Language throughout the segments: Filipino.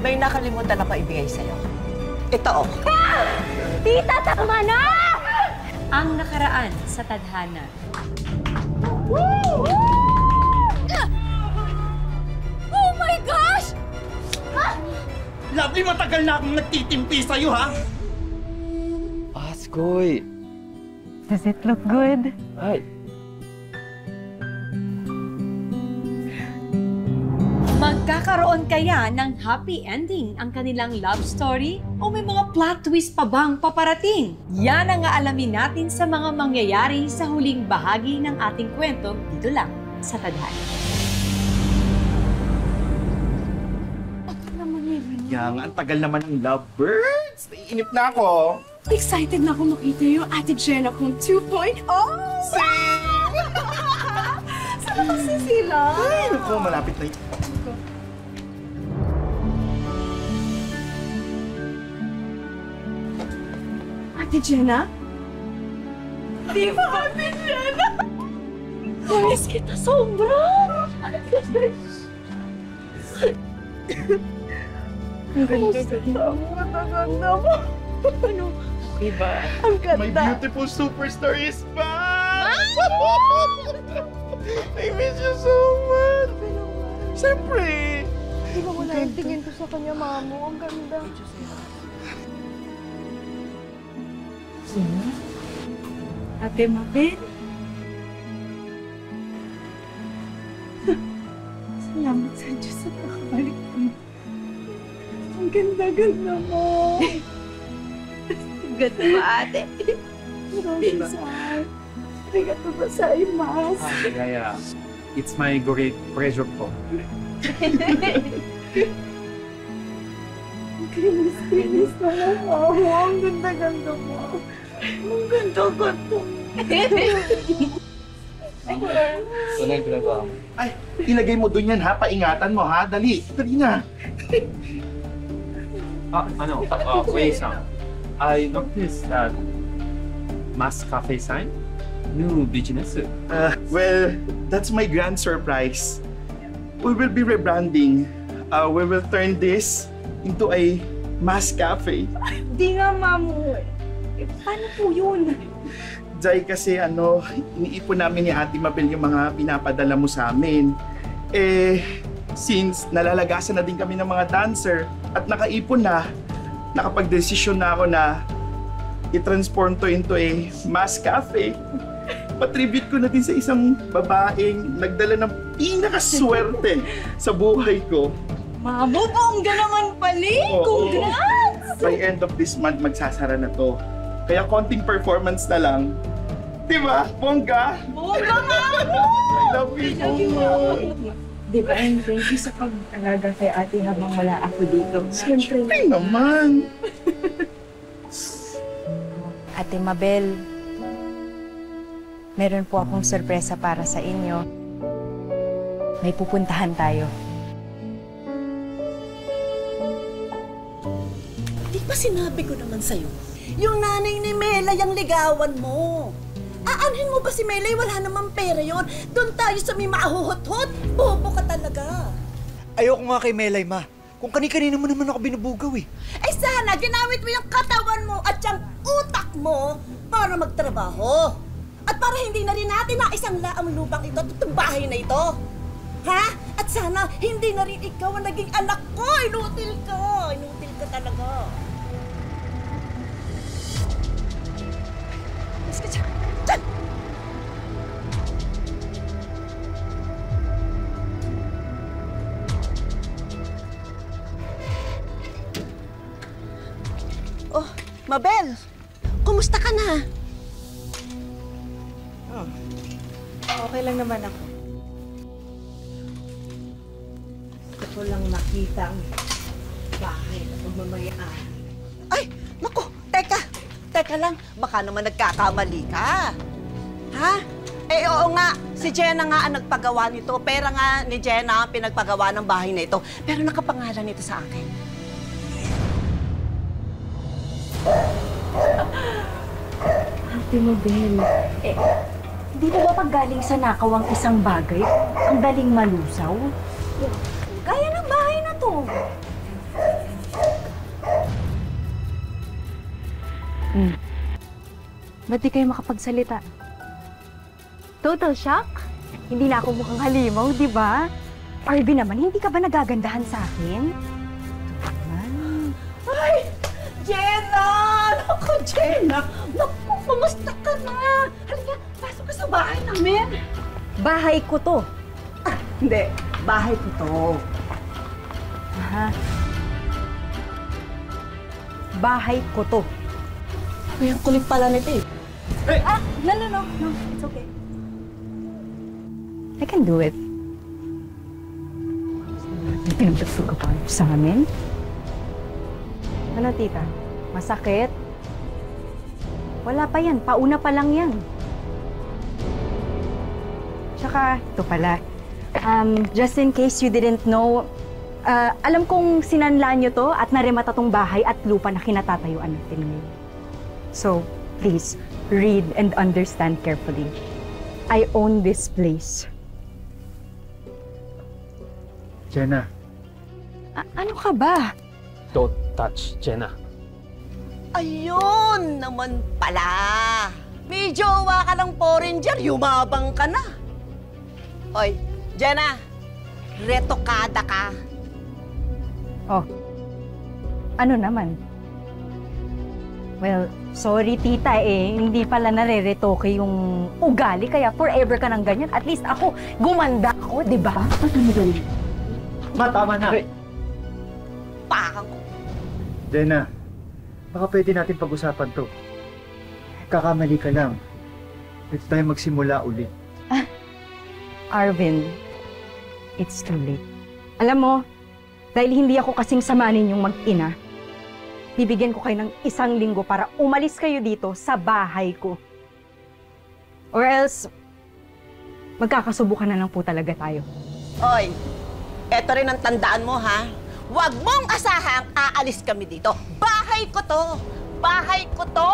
may nakalimutan ako ibigay sa'yo. Ito, oh. Tita, tama na! Ang nakaraan sa tadhana. Oh my gosh! Lovely, matagal na akong nagtitimpi sa'yo, ha? Paskoy! Does it look good? Ay, Magkakaroon kaya ng happy ending ang kanilang love story? O may mga plot twist pa bang paparating? Yan ang aalamin natin sa mga mangyayari sa huling bahagi ng ating kwento dito lang sa Tadhana. Yang, ang tagal naman ng lovebirds. Naiinip na ako. Excited na ako makita yung Ate Jenna kong 2.0! Saan kasi sila? Ay, naku, malapit na yun. Ate Jenna? Di ba, Ate Jenna? Miss kita sobra! Ang ganda mo. Ano? Diba? Ang My ganda. beautiful superstar is back! I miss you so much! Siyempre! Di ba wala yung tingin ko sa kanya, Mamo? Ang ganda. Ate Mabel? Salamat sa Diyos sa kakabalik mo. Ang ganda-ganda mo. Ganda ba, ate? Maraming salamat. Arigato gozaimasu. yeah. It's my great pleasure po. Ang kinis-kinis na lang ako. Ang ganda-ganda mo. Ang ganda-ganda mo. Ano yung ginagawa mo? Ay, ilagay mo dun yan, ha? Paingatan mo, ha? Dali, dali na. Wait, I noticed that Mass Cafe sign, new business. Well, that's my grand surprise. We will be rebranding. We will turn this into a mass cafe. Di nga, Mamo. Paano po yun? Jai, kasi iniipon namin ni Ate Mabel yung mga pinapadala mo sa amin. Since nalalagasan na din kami ng mga dancer at nakaipon na, nakapag-desisyon na ako na i-transform to into a mass cafe. Patribute ko na din sa isang babaeng nagdala ng pinakaswerte sa buhay ko. Mamo, bongga naman pali! Oo. Congrats! By end of this month, magsasara na to. Kaya konting performance na lang. Diba, bongga? Bongga nga! I love you so much. Diba, and thank you sa pag-alaga kay ate habang wala ako dito. Siyempre naman. Ate Mabel, meron po akong sorpresa para sa inyo. May pupuntahan tayo. Di ba sinabi ko naman sa'yo? Yung nanay ni Melay ang ligawan mo. Aanhin mo ba si Melay? Wala namang pera yon. Doon tayo sa may mahuhot-hot. Bobo ka talaga. Ayoko nga kay Melay, ma. Kung kani-kanina mo naman ako binubugaw eh. Ay sana, ginamit mo yung katawan mo at yung utak mo para magtrabaho. At para hindi na rin natin na isang laang lubang ito at itong bahay na ito. Ha? At sana, hindi na rin ikaw ang naging anak ko. Inutil ka. Inutil ka talaga. Mas ka dyan. Dyan! Oh, Mabel. Kumusta ka na? Okay lang naman ako. Gusto ko lang makita ang bahay na pagmamayaan. Ay! Naku! Teka! Teka lang, baka naman nagkakamali ka. Ha? Oo nga, si Jenna nga ang nagpagawa nito. Pera nga ni Jenna ang pinagpagawa ng bahay na ito. Pero nakapangalan nito sa akin. Ate Mabel, di ba pag galing sa nakaw ang isang bagay, ang daling malusaw? Gaya ng bahay na to. Ba't di kayo makapagsalita? Total shock? Hindi na ako mukhang halimaw, di ba? Arby naman, hindi ka ba nagagandahan sa akin? Ay! Jenna! Naku, Jenna! Naku, kumusta ka na? Halika, pasok ka sa bahay namin. Bahay ko to. Hindi, bahay ko to. Aha. Bahay ko to. Ay, ang kulit pala nito eh. No. It's okay. I can do it. Pinagtagso ka pa sa amin? Ano, tita? Masakit? Wala pa yan. Pauna pa lang yan. Tsaka, ito pala. Just in case you didn't know, alam kong sinanla nyo to at naremata tong bahay at lupa na kinatatayuan natin ngayon. So, please, read and understand carefully. I own this place. Jenna, Ano ka ba? don't touch Jenna. Ayun naman pala. May jowa ka ng foreigner, yumabang ka na. Hoy, Jenna, retokada ka. Oh, ano naman? Well, sorry tita hindi pala nareretoke yung ugali kaya forever ka ng ganyan. At least ako, gumanda ako, di ba? Ma, tama na. Pakang ko. Jenna, baka pwede natin pag-usapan to. Kakamali ka lang. Pwede tayo magsimula ulit. Arvin, it's too late. Alam mo, dahil hindi ako kasing sama ninyong mag-ina, bibigyan ko kayo ng 1 linggo para umalis kayo dito sa bahay ko. Or else, magkakasubukan na lang po talaga tayo. Hoy, eto rin ang tandaan mo, ha? Huwag mong asahang aalis kami dito. Bahay ko to! Bahay ko to!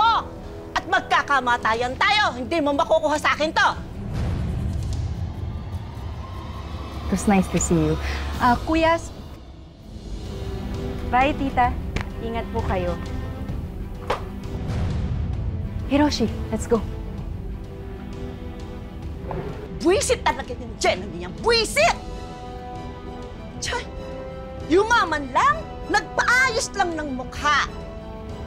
At magkakamatayan tayo. Hindi mo makukuha sa akin to. It was nice to see you. Kuya, bye, tita. Ingat po kayo. Hiroshi, let's go. Buwisit talaga din, Jenna niya. Buwisit! Chay, yumaman lang, nagpaayos lang ng mukha.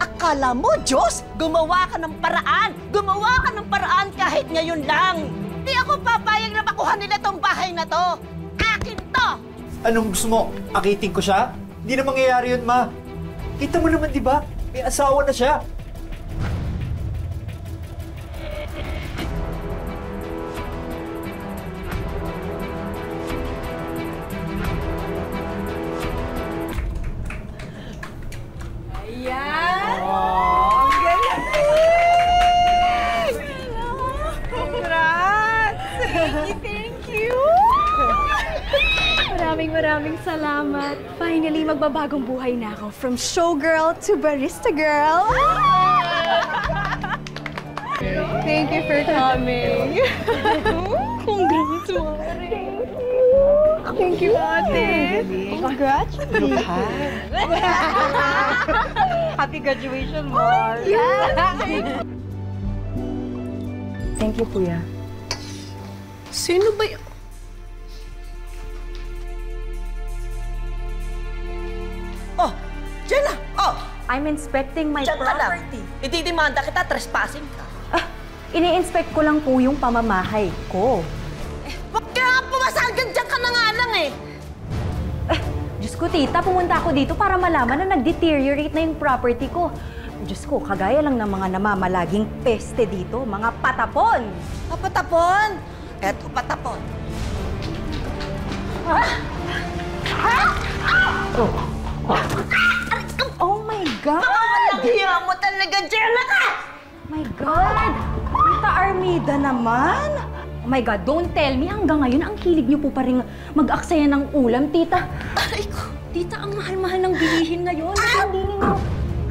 Akala mo, Diyos, gumawa ka ng paraan. Gumawa ka ng paraan kahit ngayon lang. Di ako papayag na makuha nila tong bahay na to. Akin to! Anong gusto mo? Akitin ko siya? Hindi na mangyayari yun, ma. Kita mo naman, di ba? May asawa na siya. Ayan! Oh, ang galing! Congrats! Thank you! Maraming salamat. Finally, magbabagong buhay na ako. From showgirl to barista girl. Thank you for coming. Congrats, Thank you, ate. Congrats. Happy graduation, Mar. Thank you, kuya. Sino ba yun? Oh, Jenna! Oh, I'm inspecting my diyan ka lang. property. Ididimanda kita, trespassing ka. Ini-inspect ko lang po yung pamamahay ko. Huwag ka nga pumasagan, diyan ka na nga lang eh. Diyos ko, tita, pumunta ako dito para malaman na nag-deteriorate na yung property ko. Diyos ko, kagaya lang ng mga namamalaging peste dito, mga patapon. Patapon? Eto, patapon. Oh my God! Hiya mo talaga, Jenna ka! My God! Tita Armida naman? Oh my God, don't tell me hanggang ngayon ang kilig niyo po pa rin mag-aksaya ng ulam, tita. Aray ko! Tita, ang mahal-mahal ng bilihin ngayon. Hindi ninyo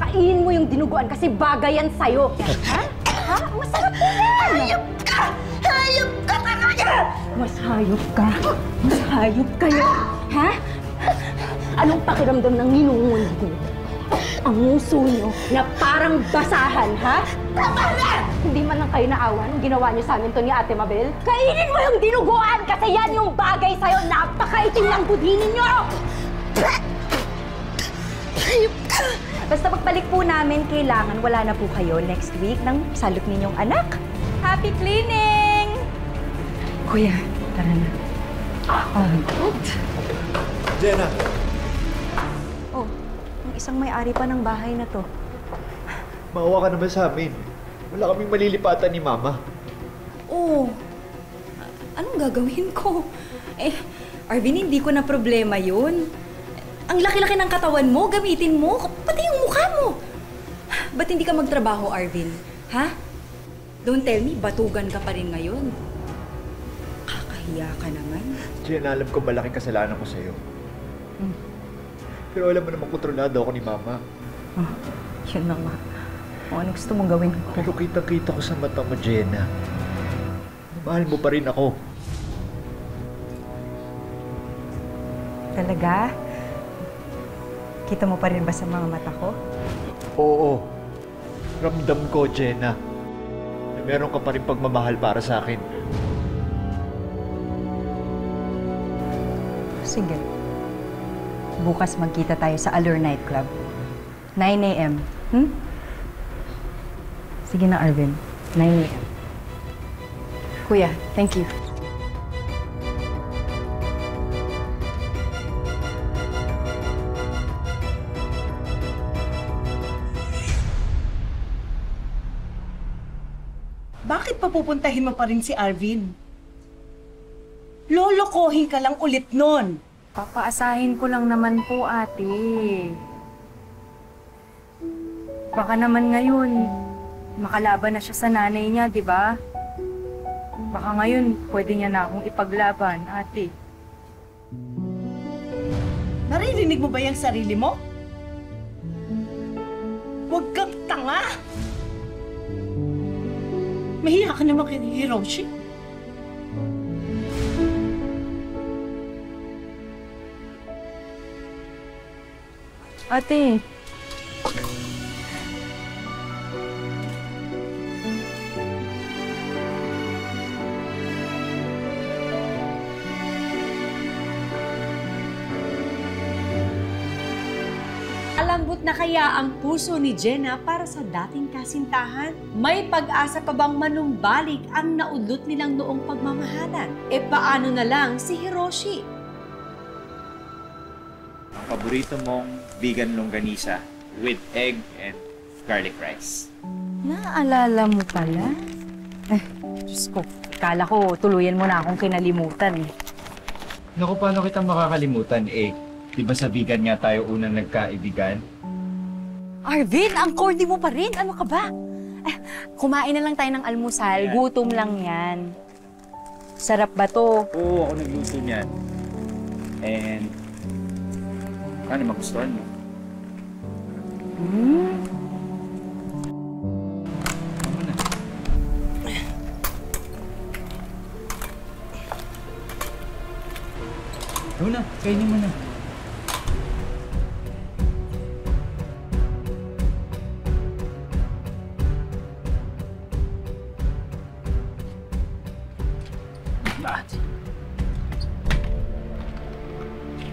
kainin mo yung dinuguan kasi bagay yan sa'yo. Ha? Ha? Masarap po yan! Hayop ka! Hayop ka talaga! Mas hayop ka. Mas hayop kayo. Ha? Anong pakiramdam ng ninungundi ko? Ang uso nyo na parang basahan, ha? Tama na! Hindi man lang kayo naawa nung ginawa niyo sa amin to ni Ate Mabel. Kainin mo yung dinuguan kasi yan yung bagay sa'yo. Napakaitim ng budhi ninyo! Basta pagbalik po namin, kailangan wala na po kayo next week ng salot ninyong anak. Happy cleaning! Kuya, tara na. Oh, good. Jenna! Oh, yung isang may-ari pa ng bahay na to. Maawa ka naman sa amin. Wala kaming malilipatan ni Mama. Oh, anong gagawin ko? Arvin, hindi ko na problema yun. Ang laki-laki ng katawan mo, gamitin mo, pati yung mukha mo. Ba't hindi ka magtrabaho, Arvin? Ha? Don't tell me, batugan ka pa rin ngayon. Kakahiya ka naman. Jenna, alam ko malaking kasalanan ko sa'yo. Pero alam mo naman kontrolado ako ni Mama. Oh, yun na nga. Kung ano gusto mong gawin ko. Pero kita-kita ko sa mata mo, Jenna. Mahal mo pa rin ako. Talaga? Kita mo pa rin ba sa mga mata ko? Oo. Ramdam ko, Jenna. Na meron ka pa rin pagmamahal para sa akin. Sige. Bukas magkita tayo sa Allure Nightclub. 9 a.m. Sige na, Arvin. 9 a.m. Kuya, thank you. Bakit papupuntahin mo pa rin si Arvin? Lolokohin ka lang ulit nun. Papaasahin ko lang naman po, ate. Baka naman ngayon, makalaban na siya sa nanay niya, di ba? Baka ngayon, pwede niya na akong ipaglaban, ate. Naririnig mo ba yung sarili mo? Huwag kang tanga! Mahiya ka naman kay Hiroshi. Ate, Alambot na kaya ang puso ni Jenna para sa dating kasintahan? May pag-asa pa bang manumbalik ang naudlot nilang noong pagmamahalan? E paano na lang si Hiroshi? Ang paborito mong vegan longganisa with egg and garlic rice. naalala mo pala? Diyos ko, akala ko tuluyan mo na akong kinalimutan eh. Naku, paano kita makakalimutan eh? Diba sa vegan nga tayo unang nagkaibigan? Arvin, ang corny mo pa rin. Ano ka ba? Kumain na lang tayo ng almusal. Gutom lang yan. Sarap ba to? Oo, ako nagluto niyan. And paano magustuhan mo? Ikaw na, kainin mo na.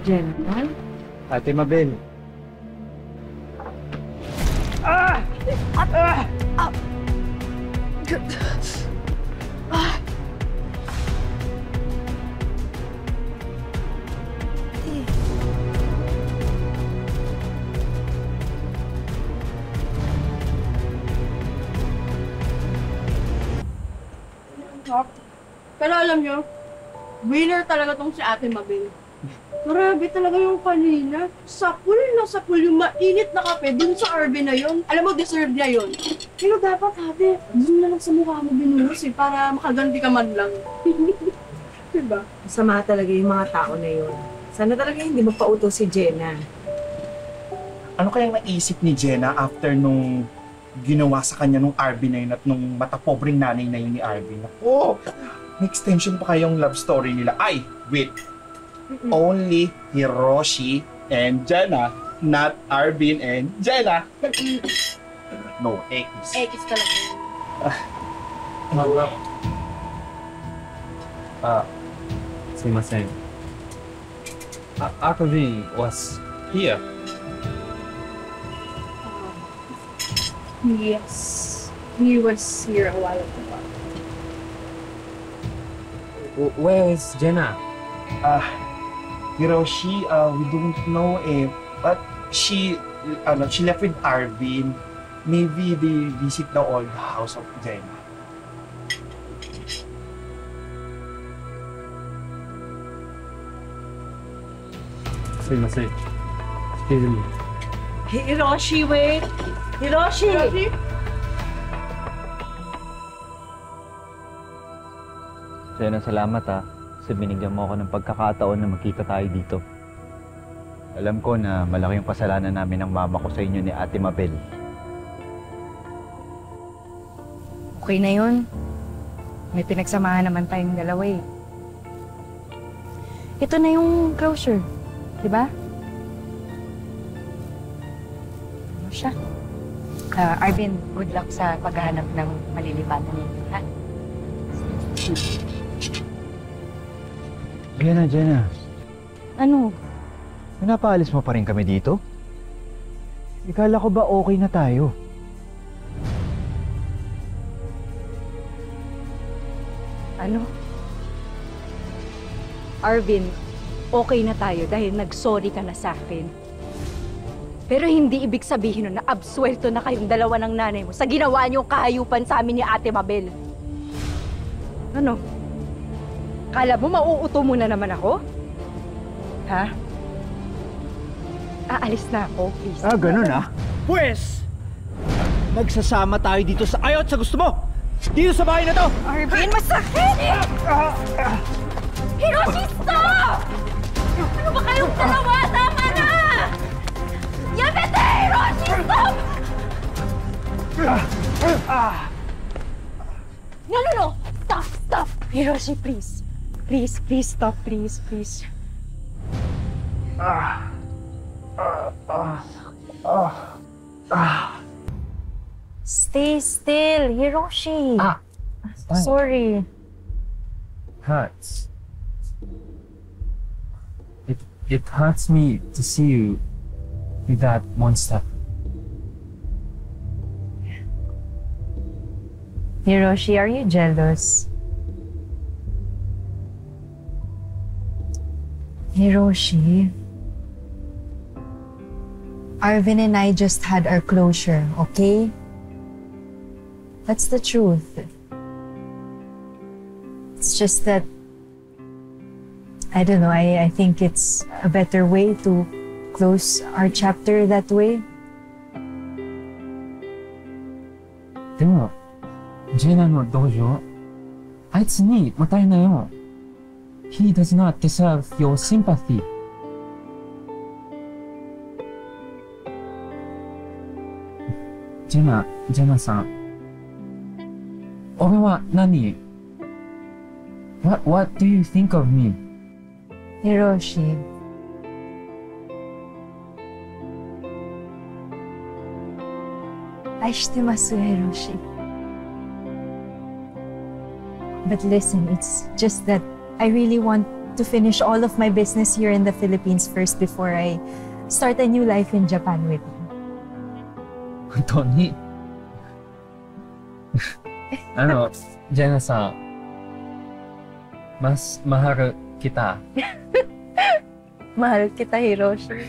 Jenna? Ate Mabel. Pero alam nyo, winner talaga tong si Ate Mabel. Grabe talaga yung kanina. Sapul na sapul yung mainit na kape dun sa Arvin na yun. Alam mo, deserve niya yun. Pero dapat, ate, dun na lang sa mukha mo binuhos eh, para makaganti ka man lang. Diba? Masama talaga yung mga tao na yun. Sana talaga hindi magpauto si Jenna. Ano kayang naisip ni Jenna after nung ginawa sa kanya nung Arvin na yun at nung matapobreng nanay na yun ni Arvin? Oh, may extension pa kayong love story nila. Ay, wait. Only Hiroshi and Jenna not Arvin and Jenna. No, X. X talaga yun. Sumimasen. Arvin was here. Yes. He was here a while ago. Where is Jenna? Hiroshi, we don't know but she left with Arvin. Maybe they visit the old house of Jenna. Sumimasen. Excuse me. Hiroshi, wait! Hiroshi! Jenna, salamat kasi binigyan mo ako ng pagkakataon na magkita tayo dito. Alam ko na malaki yung kasalanan namin ng mama ko sa inyo ni Ate Mabel. Okay na yun. May pinagsamahan naman tayong dalawa eh. Ito na yung closure, di ba? Ano siya? Arvin, good luck sa paghahanap ng malilipatan ninyo, ha? Jenna. Ano? Pinapaalis mo pa rin kami dito? Ikala ko ba okay na tayo? Ano? Arvin, okay na tayo dahil nag-sorry ka na sa akin. Pero hindi ibig sabihin nun na absuelto na kayong dalawa ng nanay mo sa ginawa niyong kahayupan sa amin ni Ate Mabel. Ano? Kala mo mauuto mo na naman ako? Ha? Aalis na ako, please. Ganun Pwes! Nagsasama tayo dito sa ayaw at sa gusto mo! Dito sa bahay na to! Arvin, masakit! Hiroshi, stop! Ano ba kayong dalawa? Tama na! Yamete! Hiroshi, stop! No! Stop! Hiroshi, please. Please, stop, please. Stay still, Hiroshi. Fine. Sorry. Hurts. It hurts me to see you with that monster. Hiroshi, are you jealous? Hiroshi, Arvin and I just had our closure, okay? That's the truth. It's just that, I don't know, I think it's a better way to close our chapter that way. でも、ジェナの同情、あいつにもったいないよ。He does not deserve your sympathy. ジェナさん。俺は何？ What do you think of me? Hiroshi, aishitemasu, Hiroshi. But listen, it's just that I really want to finish all of my business here in the Philippines first before I start a new life in Japan with you. 本当にジェナさん、mahal kita. Mahal kita, Hiroshi.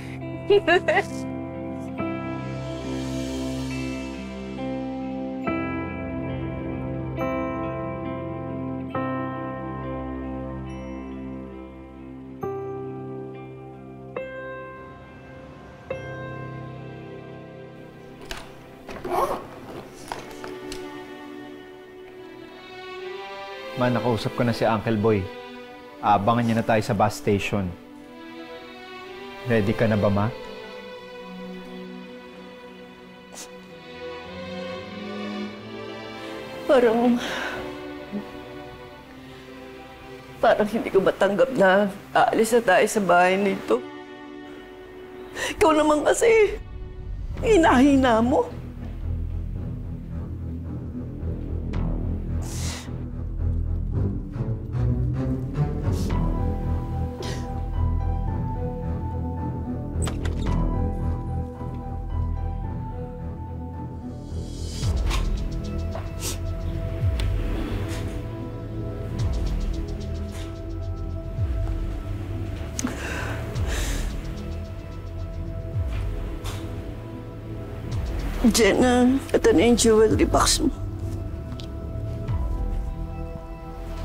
Man, nakausap ko na si Uncle Boy. Abangan niya na tayo sa bus station. Ready ka na ba, Ma? Parang hindi ko matanggap na aalis na tayo sa bahay nito. Ikaw naman kasi, hinahina mo. Jenna, ito na yung jewelry box mo.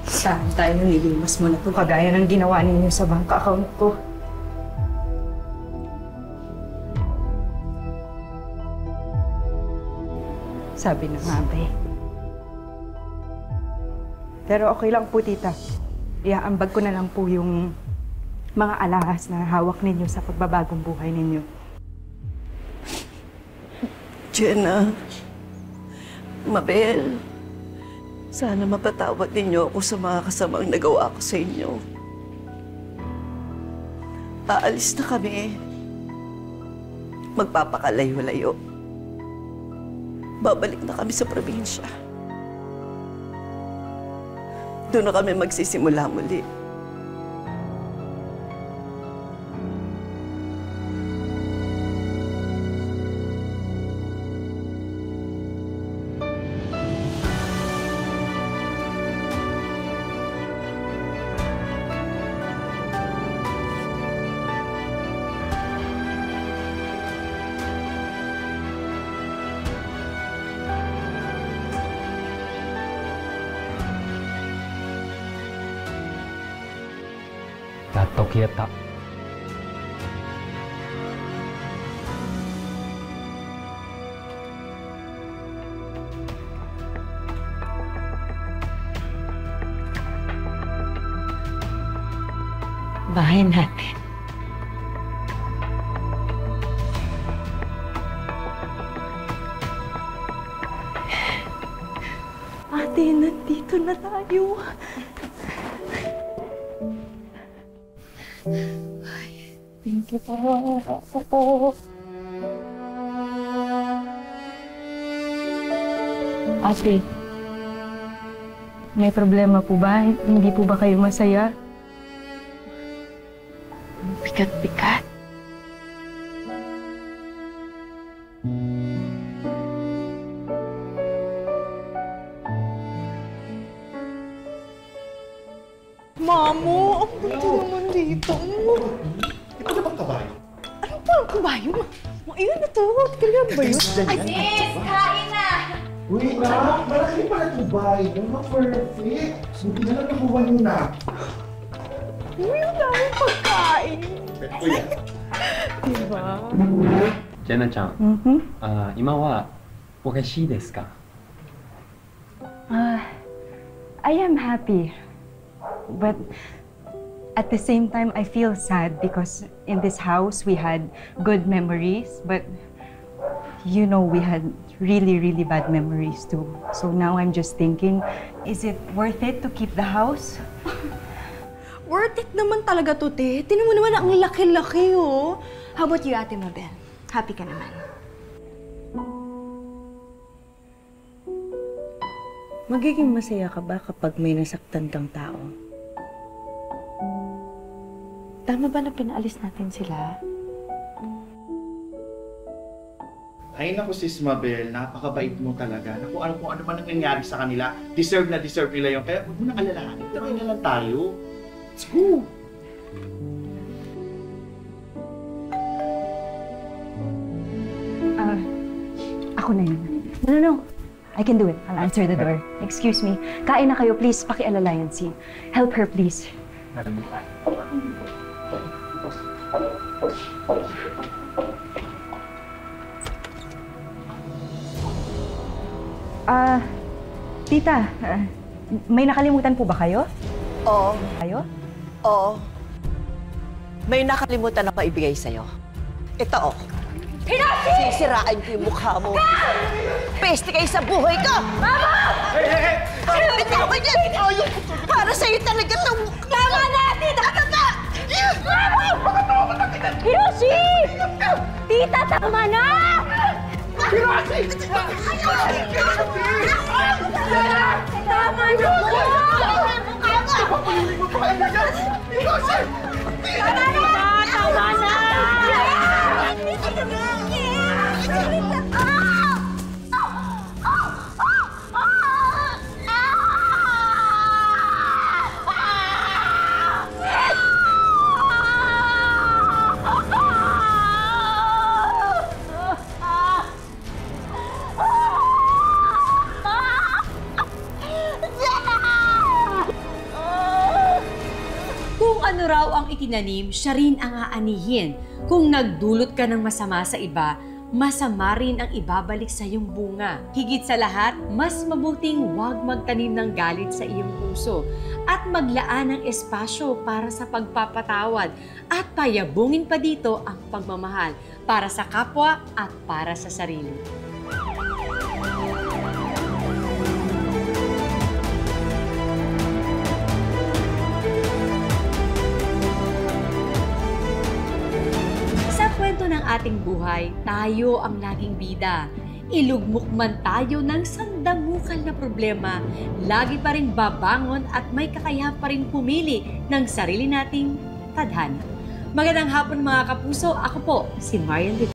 Saan tayo nilimas mo na ito kagaya ng ginawa ninyo sa bank account ko? Sabi na nga ba eh. Pero okay lang po, tita. Iaambag ko na lang po yung mga alahas na hawak ninyo sa pagbabagong buhay ninyo. Jenna, Mabel, sana mapatawad ninyo ako sa mga kasamang nagawa ko sa inyo. Aalis na kami. Magpapakalayo-layo. Babalik na kami sa probinsya. Doon na kami magsisimula muli. Kita. Bahay natin. Ate, nandito na tayo. Thank you po. Ate, may problema po ba? Hindi po ba kayo masaya? Bigat-bigat. Mamo, ang ganda naman dito. Ito na bang kabayo? Ano pa ang kabayo? Ayun na to. Kailan ba yun? Sis, kain na! Uy, na! Malaki pala itong bahay. Ano perfect? Buti na lang nakuha nyo na. Uy, ang dami pagkain. Kuya. Diba? Jenna-chan, 今はおかしいですか? I am happy. But at the same time, I feel sad because in this house, we had good memories. But, you know, we had really, really bad memories too. So now I'm just thinking, is it worth it to keep the house? Worth it naman talaga to, te. Tinan mo naman ang laki-laki, oh. How about you, Ate Mabel? Happy ka naman? Magiging masaya ka ba kapag may nasaktan kang tao? Tama ba na pinaalis natin sila? Ay naku, Sis Mabel, napakabait mo talaga. Naku, kung ano man ang nangyari sa kanila, deserve na deserve nila yun. Kaya huwag mo nang alalahanin. Tuloy na lang tayo. Let's go! Ako na yun. No. I can do it. I'll answer the door. Excuse me. Kain na kayo, please. Pakialalayan si. Help her, please. Tita, may nakalimutan po ba kayo? Oo. Kayo? Oo. May nakalimutan ako ibigay sa'yo. Ito, oh. Sisirain ko yung mukha mo. Peste kayo sa buhay ko! Mama! Bitawan niya! Para sa'yo talaga itong... Tama na, Tita! Tama! Hiroshi! Tita, tama na! Hiroshi! Tama na po! Papalunin mo pa kayo na dyan! Hiroshi! Tama na! Tama na! Kung ano raw ang itinanim, siya rin ang aanihin. Kung nagdulot ka ng masama sa iba, masama rin ang ibabalik sa iyong bunga. Higit sa lahat, mas mabuting huwag magtanim ng galit sa iyong puso at maglaan ng espasyo para sa pagpapatawad at payabungin pa dito ang pagmamahal para sa kapwa at para sa sarili. Sa kwento ng ating buhay, tayo ang laging bida. Ilugmok man tayo ng sandamukal na problema, lagi pa rin babangon at may kakayahan pa rin pumili ng sarili nating tadhana. Magandang hapon mga kapuso, ako po si Marian